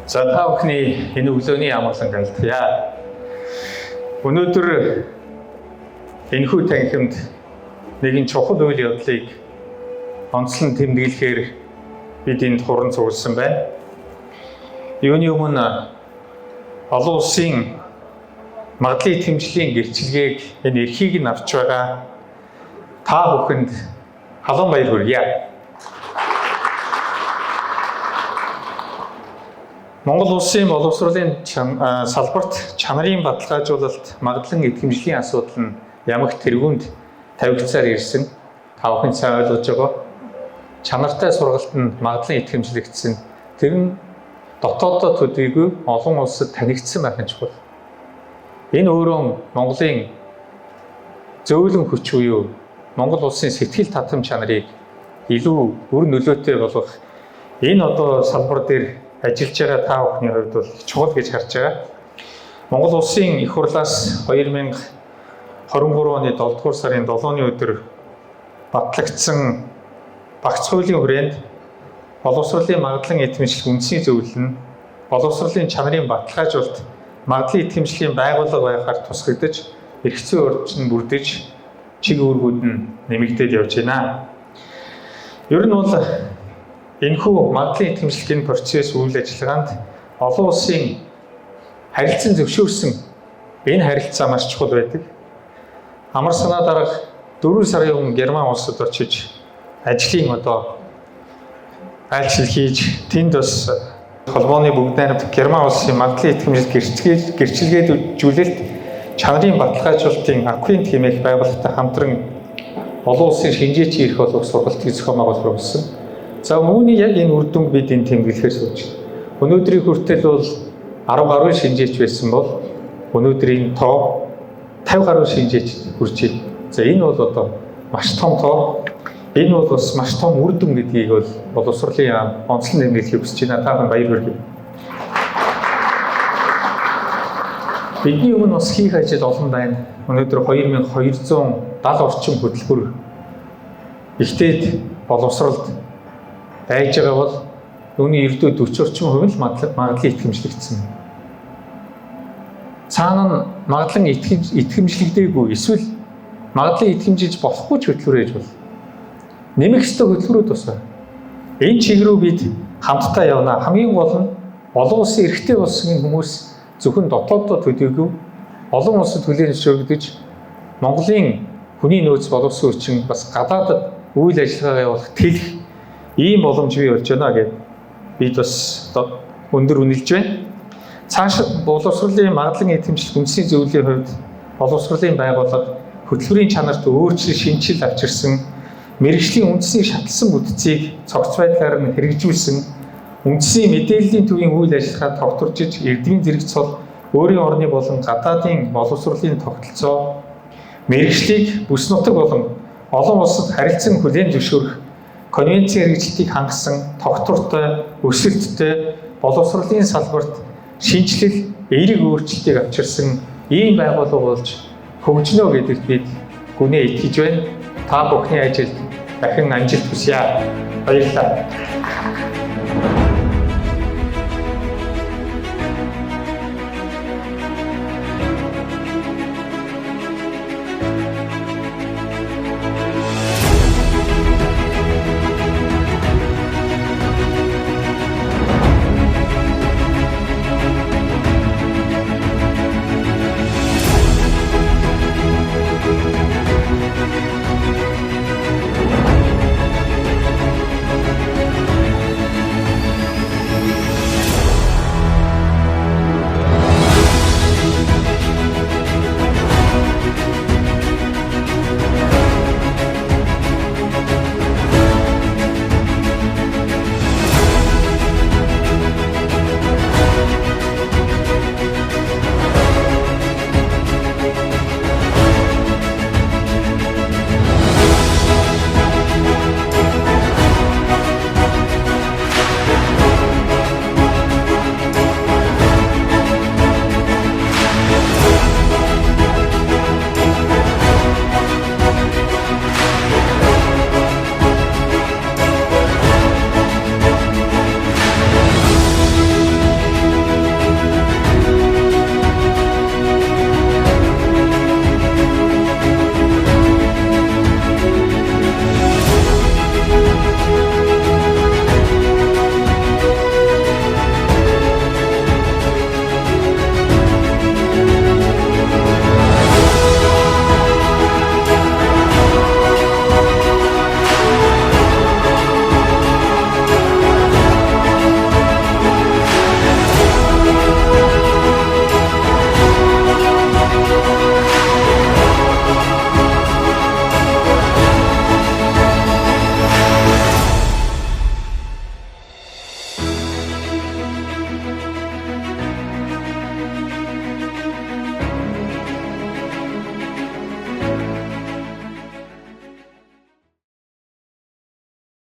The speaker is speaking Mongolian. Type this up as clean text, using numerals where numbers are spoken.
За та бүхний энэ өглөөний амгалан айлтгая. Өнөөдөр энэхүү танхимд нэгэн чухал үйл явдлыг онцлон тэмдэглэхээр бид энд хуран цугласан байна. Юуны өмнө олон улсын магадлалын итгэмжлийн гэрчлэгийг энэ эрхийг нь авч байгаа та бүхэнд халуун баяр хүргье. Монгол улсын боловсролын салбарт чанарын баталгаажуулалт магадлан итгэмжлийн асуудал нь ямагт тэргуунд тавигдсаар ирсэн. Та бүхэн сайн ойлгож байгаа. Чанартай сургалтанд магадлан итгэмжлэгдсэн. Тэр нь дотооддоо төдийгүй олон улсад танигдсан байх нь чухал. Энэ өөрөө Монголын зөөлөн хүч буюу Монгол улсын сэтгэл татам чанарыг илүү үр нөлөөтэй болгох энэ одоо салбар дээр ажиллаж байгаа та бүхний хувьд бол чухал гэж харж байгаа. Монгол улсын их хурлаас 2023 оны 7 дугаар сарын 7-ны өдөр батлагдсан багц хуулийн хүрээнд боловсролын магадлан итгэмжлэх үндсийн зөвлөл нь боловсролын чанарын баталгаажуулалт магадлан итгэмжлийн байгууллага байхаар тусгагдаж эрх зүйн орчин бүрдэж чиг үүргүүд нь нэмэгдээд явж байна. Ер нь бол энэхүү магадлан итгэмжлэх энэ процесс үйл ажиллагаанд олон улсын харилцан зөвшөөрсөн энэ харилцаа маш чухал байдаг. Амар санаа дарга 4 сарын өмнө Герман улсад очиж ажлын одоо айлчлал хийж тэнд бас холбооны бүгд найрамд Герман улсын магадлан итгэмжлэх гэрчлэгээжүүлэлт чанарын баталгаажуулалтын Аквинт хэмээх байгууллагатай хамтран олон улсын шинжээчийн эрх олох сургалтыг зохион байгуулах болсон. За үүний яг энэ үр дүнг бид энэ тэмдэглэхээр сууж байна. Өнөөдрийн хүртэл бол 10 гаруй шинжээч байсан бол өнөөдөр энэ тоо 50 гаруй шинжээч хүрч байна. За энэ бол одоо маш том тоо. Энэ бол бас маш том үр дүн гэдгийг бол боловсролын онцлог нэмэлтийг хүсэж байна. Та бүхэн баяр хүргэе. Бидний өмнө бас хийх ажил олон байна. Өнөөдөр 2270 орчим хөтөлбөр ихтэйд боловсролд байж байгаа бол үүний ердөө 40 орчим хувь л магадлан итгэмжлэгдсэн. Цаана нь магадлан итгэмжлэгдээгүй эсвэл магадлан итгэмжилж болохгүй ч хөтөлбөр ээж бол нэмэх ёстой хөтөлбөрүүд бас байна. Энэ чиг рүү бид хамтдаа явна. Хамгийн гол нь олон улсын эрхтэй болсон хүмүүс зөвхөн дотооддоо төдийгүй олон улсад хүлээн зөвшөөрөгдөж Монголын хүний нөөц боловсон хүчин бас гадаадад үйл ажиллагаа явуулах тэлэх ийм боломж бий болж байна гэд бид бас өндөр үнэлж байна. Цааш боловсролын магадлан итгэмжлэх үндсийн зөвлөлийн хувьд боловсролын байгууллага хөтөлбөрийн чанарт өөрчлөлт шинжил авчирсан мэргэжлийн үндэснийг шатлсан бүтцийг цогц байдлаар нь хэрэгжүүлсэн үндэсний мэдээллийн төвийн үйл ажиллагаа тогтворжиж эрдмийн зэрэг цол өөрийн орны болон гадаадын боловсролын тогтолцоо мэргэжлийг бүс нутаг болон олон улсад харилцан хүлээн зөвшөөрөх конвенцийн хэрэгжилтийг хангасан тогтвортой, өсөлттэй боловсролын салбарт шинжилэл, эерэг өөрчлөлтийг авчирсан ийм байгууллага болж хөгжинө гэдэгт бид гүнээ итгэж байна. Та бүхний ажилд дахин амжилт хүсье. Баярлалаа.